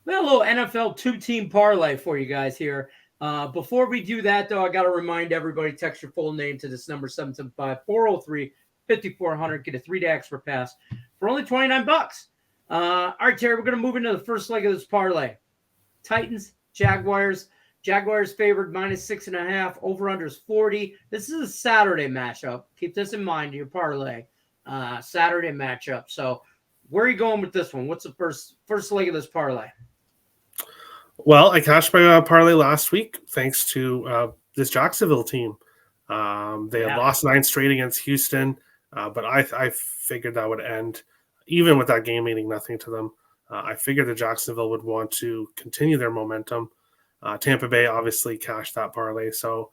We got a little NFL two-team parlay for you guys here. Before we do that, though, I got to remind everybody, text your full name to this number, 775-403-5400. Get a 3-day extra pass for only $29. All right, Terry, we're going to move into the first leg of this parlay. Titans, Jaguars. Jaguars favored -6.5. Over-under is 40. This is a Saturday matchup. Keep this in mind, your parlay. Saturday matchup. So where are you going with this one? What's the first leg of this parlay? Well, I cashed my parlay last week thanks to this Jacksonville team. They had lost 9 straight against Houston, but I figured that would end, even with that game meaning nothing to them. I figured that Jacksonville would want to continue their momentum. Tampa Bay obviously cashed that parlay. So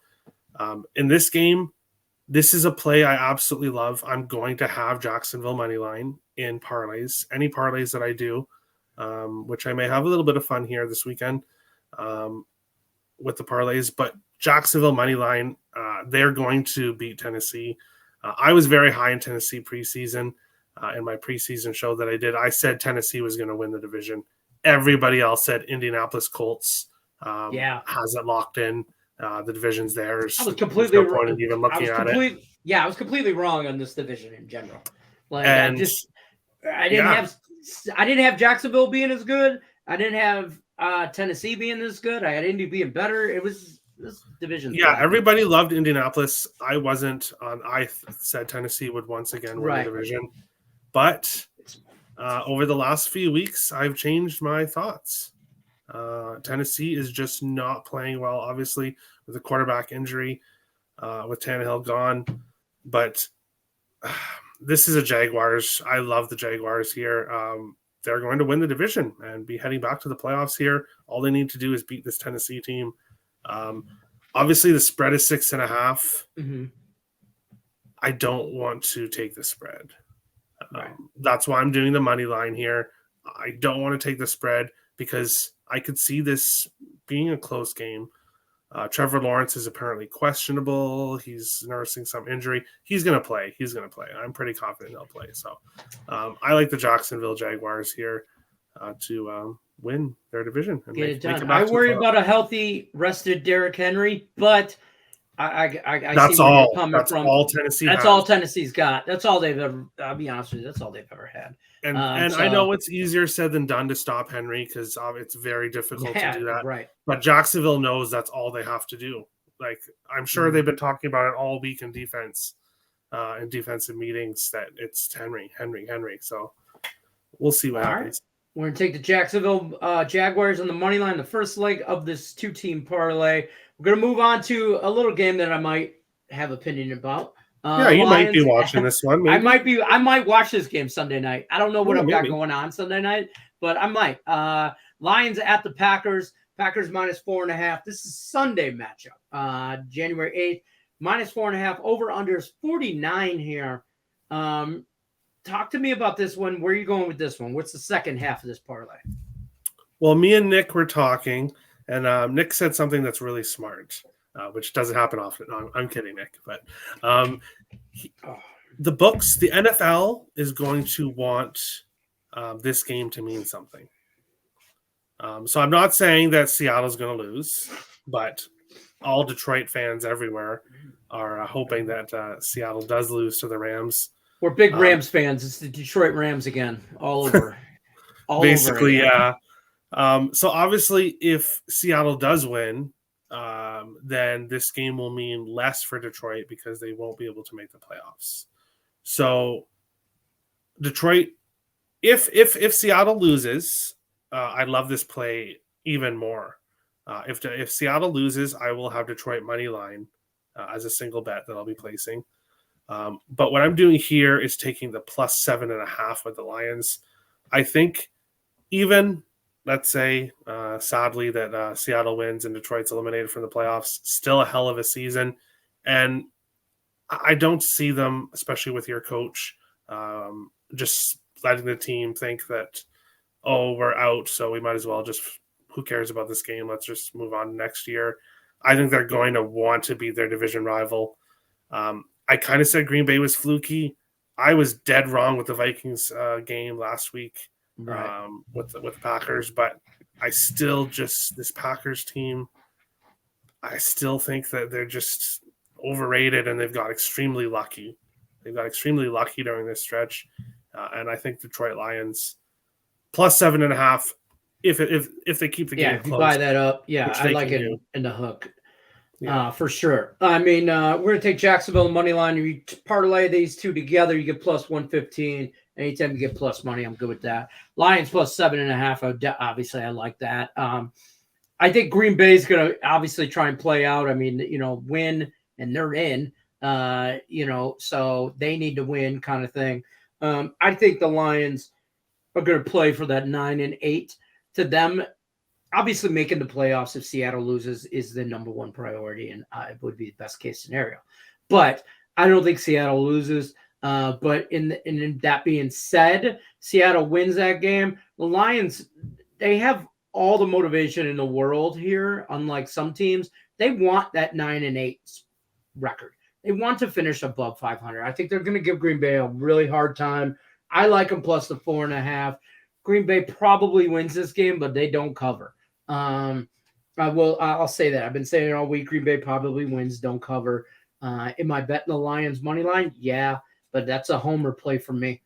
in this game, this is a play I absolutely love. I'm going to have Jacksonville money line in parlays. Any parlays that I do, which I may have a little bit of fun here this weekend with the parlays, but Jacksonville money line, they're going to beat Tennessee. I was very high in Tennessee preseason. In my preseason show that I did, I said Tennessee was going to win the division. Everybody else said Indianapolis Colts has it locked in. The division's theirs. I was completely wrong. Even looking at it. Yeah, I was completely wrong on this division in general. Like, I didn't have Jacksonville being as good. I didn't have Tennessee being as good. I had Indy being better. It was this division. Yeah, everybody loved Indianapolis. I wasn't on. I said Tennessee would once again win the division, but over the last few weeks, I've changed my thoughts. Tennessee is just not playing well, obviously, with a quarterback injury, with Tannehill gone. But this is a Jaguars. I love the Jaguars here. They're going to win the division and be heading back to the playoffs here. All they need to do is beat this Tennessee team. Obviously, the spread is 6.5. Mm-hmm. I don't want to take the spread. That's why I'm doing the money line here. I don't want to take the spread because I could see this being a close game. Trevor Lawrence is apparently questionable. He's nursing some injury. He's going to play. I'm pretty confident he'll play. So I like the Jacksonville Jaguars here to win their division. And get it done. I worry about a healthy, rested Derrick Henry, but I that's see where all. you're coming that's from. All Tennessee. That's has. all Tennessee's got. That's all they've ever. I'll be honest with you. That's all they've ever had. And I know it's easier said than done to stop Henry because it's very difficult to do that. Right. But Jacksonville knows that's all they have to do. Like I'm sure they've been talking about it all week in defense, in defensive meetings that it's Henry. So we'll see what happens. Right. We're going to take the Jacksonville Jaguars on the money line, the first leg of this two-team parlay. We're going to move on to a little game that I might have opinion about. You might be watching this one. Maybe. I might watch this game Sunday night. I don't know what I've got going on Sunday night, but I might. Lions at the Packers. Packers -4.5. This is Sunday matchup. January 8th. -4.5. Over under is 49 here. Talk to me about this one. Where are you going with this one? What's the second half of this parlay? Well, me and Nick were talking, and Nick said something that's really smart, which doesn't happen often. No, I'm kidding, Nick. But the books, the NFL is going to want this game to mean something. So I'm not saying that Seattle's going to lose, but all Detroit fans everywhere are hoping that Seattle does lose to the Rams. We're big Rams fans. It's the Detroit Rams again, all over. Basically, yeah. So obviously, if Seattle does win, then this game will mean less for Detroit because they won't be able to make the playoffs. So Detroit, if Seattle loses, I love this play even more. If Seattle loses, I will have Detroit money line as a single bet that I'll be placing. But what I'm doing here is taking the +7.5 with the Lions. I think even, let's say, sadly, that Seattle wins and Detroit's eliminated from the playoffs, still a hell of a season. And I don't see them, especially with your coach, just letting the team think that, we're out, so we might as well just, who cares about this game? Let's just move on next year. I think they're going to want to beat their division rival. I kind of said Green Bay was fluky. I was dead wrong with the Vikings game last week with the Packers, but I still just this Packers team. I still think that they're just overrated and they've got extremely lucky. They've got extremely lucky during this stretch, and I think Detroit Lions plus 7.5. If they keep the game if you close, buy that up, I like it in the hook. For sure. I mean, we're going to take Jacksonville money line. If you parlay these two together, you get plus 115. Anytime you get plus money, I'm good with that. Lions plus 7.5. Obviously, I like that. I think Green Bay is going to obviously try and play out. I mean, win and they're in, so they need to win kind of thing. I think the Lions are going to play for that 9-8. To them, obviously making the playoffs if Seattle loses is the number one priority, and it would be the best case scenario. But I don't think Seattle loses. But in that being said, Seattle wins that game. The Lions, they have all the motivation in the world here. Unlike some teams, they want that 9-8 record. They want to finish above 500. I think they're going to give Green Bay a really hard time. I like them plus the 4.5. Green Bay probably wins this game, but they don't cover. I'll say that. I've been saying it all week. Green Bay probably wins, don't cover. Am I betting the Lions money line? Yeah, but that's a homer play for me.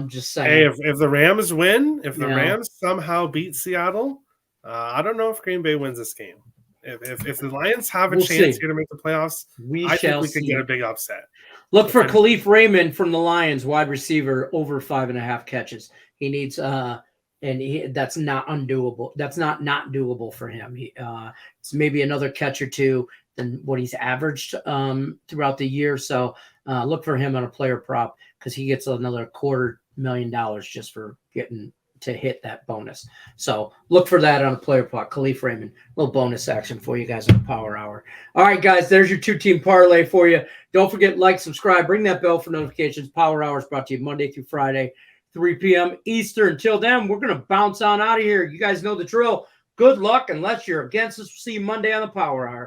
Just saying. Hey, if the Rams win, if the Rams somehow beat Seattle, I don't know if Green Bay wins this game. If the Lions have a chance here to make the playoffs, I think we could get a big upset. Look for Khalif Raymond from the Lions, wide receiver, over 5.5 catches. He needs that's not undoable. That's not doable for him. It's maybe another catch or two than what he's averaged throughout the year. So look for him on a player prop because he gets another $250,000 just for getting to hit that bonus. So look for that on a player prop. Khalif Raymond, a little bonus action for you guys on the Power Hour. All right, guys, there's your 2-team parlay for you. Don't forget, like, subscribe, ring that bell for notifications. Power Hour is brought to you Monday through Friday, 3 p.m. Eastern. Until then, we're going to bounce on out of here. You guys know the drill. Good luck unless you're against us. We'll see you Monday on the Power Hour.